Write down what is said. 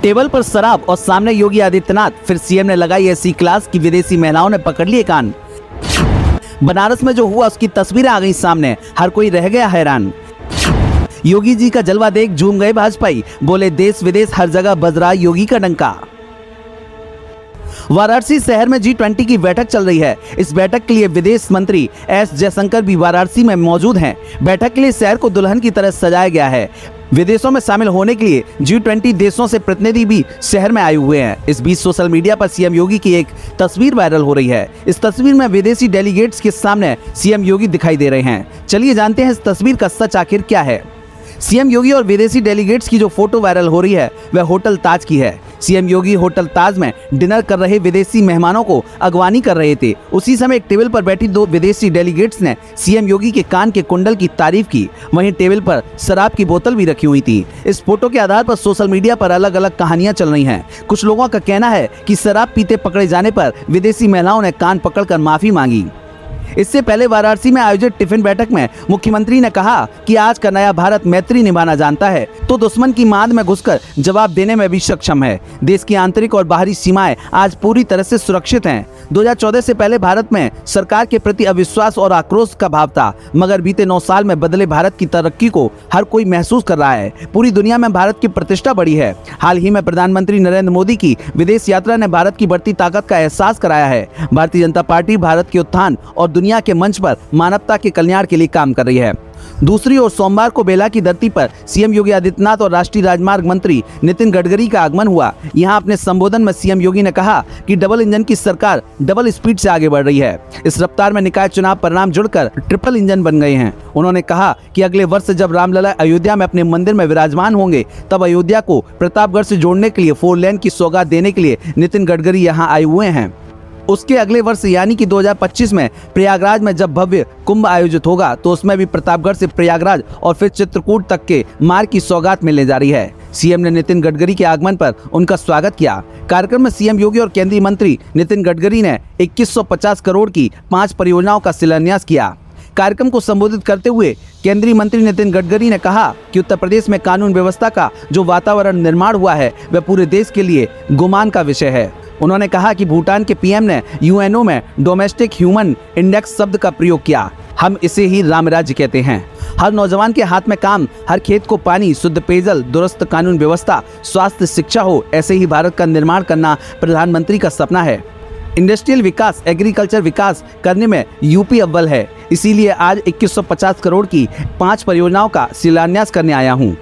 Table पर शराब और सामने योगी आदित्यनाथ, फिर सीएम ने लगाई ऐसी क्लास कि विदेशी महिलाओं ने पकड़ लिए कान। बनारस में जो हुआ उसकी तस्वीरें आ गई सामने, हर कोई रह गया हैरान। योगी जी का जलवा देख झूम गए भाजपाई, बोले देश विदेश हर जगह बज रहा योगी का डंका। वाराणसी शहर में G20 की बैठक चल रही है। इस बैठक के लिए विदेश मंत्री एस जयशंकर भी वाराणसी में मौजूद हैं। बैठक के लिए शहर को दुल्हन की तरह सजाया गया है। विदेशों में शामिल होने के लिए G20 देशों से प्रतिनिधि भी शहर में आए हुए हैं। इस बीच सोशल मीडिया पर सीएम योगी की एक तस्वीर वायरल हो रही है। इस तस्वीर में विदेशी डेलीगेट्स के सामने सीएम योगी दिखाई दे रहे हैं। चलिए जानते हैं इस तस्वीर का सच आखिर क्या है। सीएम योगी और विदेशी डेलीगेट्स की जो फोटो वायरल हो रही है वह होटल ताज की है। सीएम योगी होटल ताज में डिनर कर रहे विदेशी मेहमानों को अगवानी कर रहे थे। उसी समय एक टेबल पर बैठी दो विदेशी डेलीगेट्स ने सीएम योगी के कान के कुंडल की तारीफ की। वहीं टेबल पर शराब की बोतल भी रखी हुई थी। इस फोटो के आधार पर सोशल मीडिया पर अलग अलग कहानियां चल रही हैं। कुछ लोगों का कहना है कि शराब पीते पकड़े जाने पर विदेशी महिलाओं ने कान पकड़कर माफी मांगी। इससे पहले वाराणसी में आयोजित टिफिन बैठक में मुख्यमंत्री ने कहा कि आज का नया भारत मैत्री निभाना जानता है तो दुश्मन की मांद में घुसकर जवाब देने में भी सक्षम है। देश की आंतरिक और बाहरी सीमाएं आज पूरी तरह से सुरक्षित हैं। 2014 से पहले भारत में सरकार के प्रति अविश्वास और आक्रोश का भाव था, मगर बीते 9 साल में बदले भारत की तरक्की को हर कोई महसूस कर रहा है। पूरी दुनिया में भारत की प्रतिष्ठा बढ़ी है। हाल ही में प्रधानमंत्री नरेंद्र मोदी की विदेश यात्रा ने भारत की बढ़ती ताकत का एहसास कराया है। भारतीय जनता पार्टी भारत के उत्थान और दुनिया के मंच पर मानवता के कल्याण के लिए काम कर रही है। दूसरी ओर सोमवार को बेला की धरती पर सीएम योगी आदित्यनाथ और राष्ट्रीय राजमार्ग मंत्री नितिन गडकरी का आगमन हुआ। यहां अपने संबोधन में सीएम योगी ने कहा कि डबल इंजन की सरकार डबल स्पीड से आगे बढ़ रही है। इस रफ्तार में निकाय चुनाव परिणाम जुड़कर ट्रिपल इंजन बन गए हैं। उन्होंने कहा कि अगले वर्ष जब रामलला अयोध्या में अपने मंदिर में विराजमान होंगे तब अयोध्या को प्रतापगढ़ से जोड़ने के लिए 4 लेन की सौगात देने के लिए नितिन गडकरी यहाँ आए हुए हैं। उसके अगले वर्ष यानी कि 2025 में प्रयागराज में जब भव्य कुंभ आयोजित होगा तो उसमें भी प्रतापगढ़ से प्रयागराज और फिर चित्रकूट तक के मार्ग की सौगात मिलने जा रही है। सीएम ने नितिन गडकरी के आगमन पर उनका स्वागत किया। कार्यक्रम में सीएम योगी और केंद्रीय मंत्री नितिन गडकरी ने 2150 करोड़ की 5 परियोजनाओं का शिलान्यास किया। कार्यक्रम को संबोधित करते हुए केंद्रीय मंत्री नितिन गडकरी ने कहा कि उत्तर प्रदेश में कानून व्यवस्था का जो वातावरण निर्माण हुआ है वह पूरे देश के लिए गुमान का विषय है। उन्होंने कहा कि भूटान के पीएम ने यूएनओ में डोमेस्टिक ह्यूमन इंडेक्स शब्द का प्रयोग किया। हम इसे ही राम राज्य कहते हैं। हर नौजवान के हाथ में काम, हर खेत को पानी, शुद्ध पेयजल, दुरुस्त कानून व्यवस्था, स्वास्थ्य, शिक्षा हो, ऐसे ही भारत का निर्माण करना प्रधानमंत्री का सपना है। इंडस्ट्रियल विकास, एग्रीकल्चर विकास करने में यूपी अव्वल है। इसीलिए आज 2150 करोड़ की 5 परियोजनाओं का शिलान्यास करने आया हूँ।